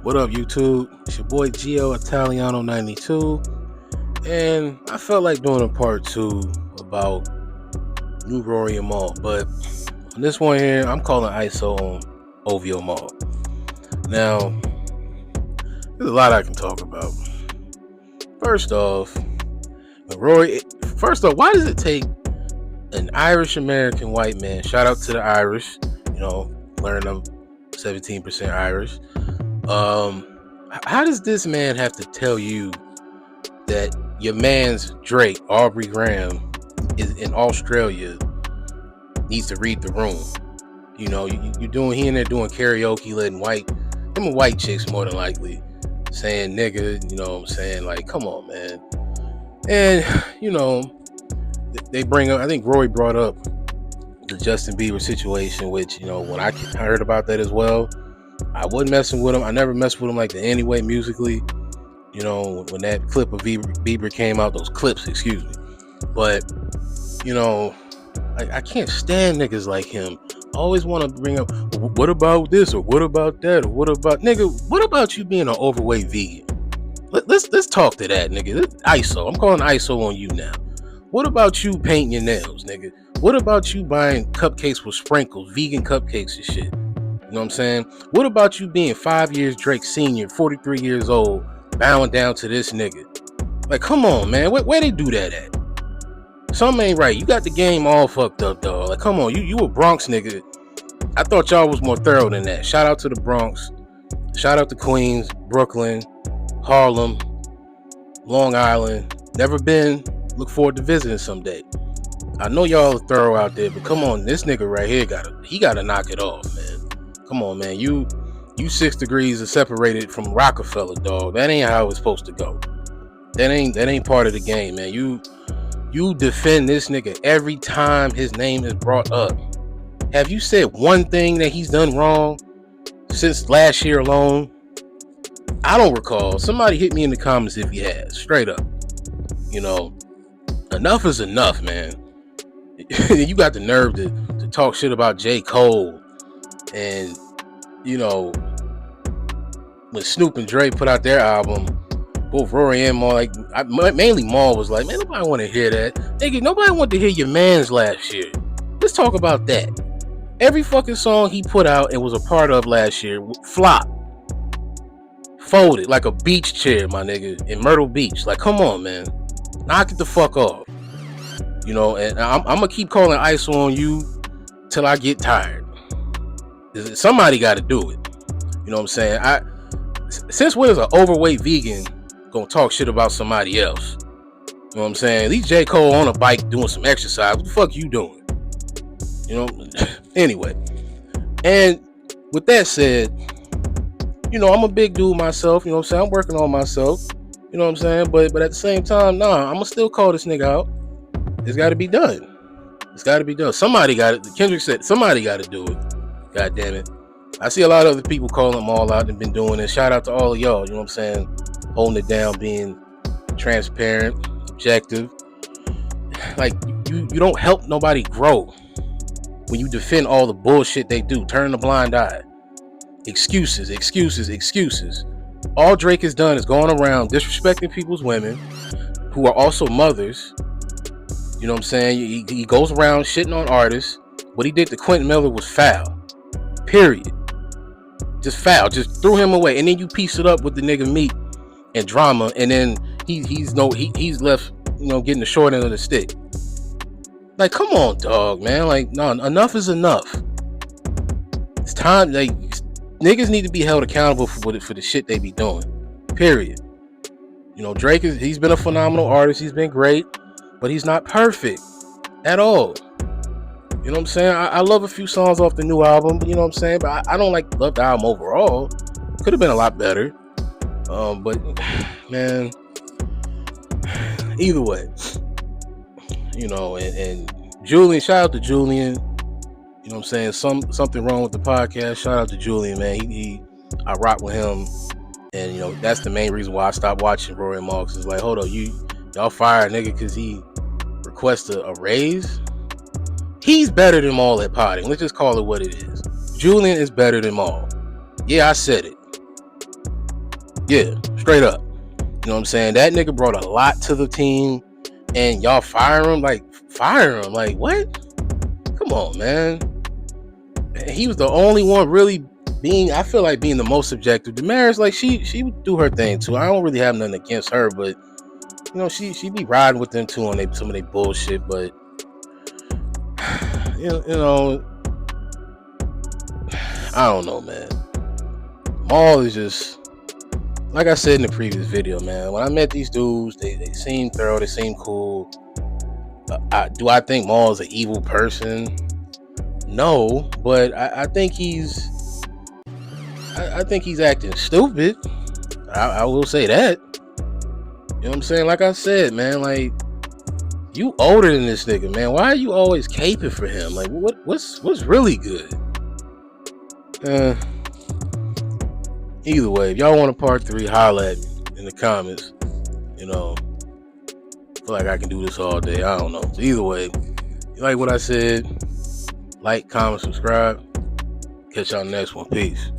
What up, YouTube? It's your boy Gio Italiano 92, and I felt like doing a part two about New Rory and Mal. But on this one here, I'm calling ISO on OVO Mal. Now, there's a lot I can talk about. First off, Rory. First off, why does it take an Irish American white man? Shout out to the Irish. Learn I'm 17% Irish. How does this man have to tell you that your man's Drake, Aubrey Graham, is in Australia, needs to read the room? You're doing, he in there doing karaoke, letting white chicks more than likely, saying nigga, you know what I'm saying? Like, come on, man. And, they bring up, I think Rory brought up the Justin Bieber situation, which, when I heard about that as well, I wasn't messing with him. I never messed with him like that anyway, musically. When that clip of Bieber came out, those clips, excuse me. But, I can't stand niggas like him. I always want to bring up, what about this, or what about that, or what about, nigga, what about you being an overweight vegan? Let's talk to that, nigga. ISO. I'm calling ISO on you now. What about you painting your nails, nigga? What about you buying cupcakes with sprinkles, vegan cupcakes and shit? You know what I'm saying? What about you being 5 years Drake senior, 43 years old, bowing down to this nigga? Like, come on, man. Where they do that at? Something ain't right. You got the game all fucked up, dog. Like, come on. You a Bronx nigga. I thought y'all was more thorough than that. Shout out to the Bronx. Shout out to Queens, Brooklyn, Harlem, Long Island. Never been. Look forward to visiting someday. I know y'all are thorough out there, but come on. This nigga right here gotta knock it off, man. Come on, man. You 6 degrees are separated from Rockefeller, dog. That ain't how it's supposed to go. That ain't part of the game, man. You defend this nigga every time his name is brought up. Have you said one thing that he's done wrong since last year alone? I don't recall. Somebody hit me in the comments if he has. Straight up. Enough is enough, man. You got the nerve to talk shit about J. Cole. And, when Snoop and Dre put out their album, both Rory and Mal, mainly Mal was like, man, nobody want to hear that. Nigga, nobody want to hear your man's last year. Let's talk about that. Every fucking song he put out and was a part of last year, flop. Folded like a beach chair, my nigga, in Myrtle Beach. Like, come on, man. Knock it the fuck off. And I'm going to keep calling ISO on you till I get tired. Somebody got to do it. You know what I'm saying? Since when is an overweight vegan gonna talk shit about somebody else? You know what I'm saying? At least J. Cole on a bike doing some exercise. What the fuck you doing? Anyway. And with that said, I'm a big dude myself. You know what I'm saying? I'm working on myself. You know what I'm saying? But at the same time, I'm gonna still call this nigga out. It's got to be done. It's got to be done. Somebody got it. Kendrick said somebody got to do it. God damn it. I see a lot of other people calling them all out and been doing it. Shout out to all of y'all, you know what I'm saying? Holding it down, being transparent, objective. Like, you don't help nobody grow when you defend all the bullshit they do. Turn a blind eye. Excuses. All Drake has done is gone around disrespecting people's women who are also mothers. You know what I'm saying? He goes around shitting on artists. What he did to Quentin Miller was foul. Period. Just foul. Just threw him away. And then you piece it up with the nigga Meek and Drama. And then he's left, getting the short end of the stick. Like, come on, dog, man. Like, no, enough is enough. It's time. Like, niggas need to be held accountable for the shit they be doing. Period. Drake he's been a phenomenal artist. He's been great. But he's not perfect at all. You know what I'm saying? I love a few songs off the new album, you know what I'm saying? But I don't love the album overall. Could have been a lot better. But man, either way, and Julian, shout out to Julian. You know what I'm saying? Something wrong with the podcast. Shout out to Julian, man. I rock with him. And that's the main reason why I stopped watching Rory and Mal. It's like, hold on, y'all fired nigga because he requested a raise. He's better than Mal at potting. Let's just call it what it is. Julian is better than Mal. Yeah, I said it. Yeah, straight up. You know what I'm saying? That nigga brought a lot to the team, and y'all fire him? Like, fire him? Like, what? Come on, man. He was the only one really being, I feel like, being the most objective. Damaris, like, she would do her thing too. I don't really have nothing against her, but you know, she be riding with them too on some of their bullshit. But you know, I don't know, man. Mal is just, like I said in the previous video, man. When I met these dudes, they seem thorough, they seem cool. Do I think Mal is an evil person? No, but I think he's acting stupid. I will say that. You know what I'm saying? Like I said, man, like, you older than this nigga, man. Why are you always caping for him? Like, what's really good? Either way, if y'all want a part 3, holla at me in the comments. You know, I feel like I can do this all day. I don't know. So either way, you like what I said, like, comment, subscribe. Catch y'all next one. Peace.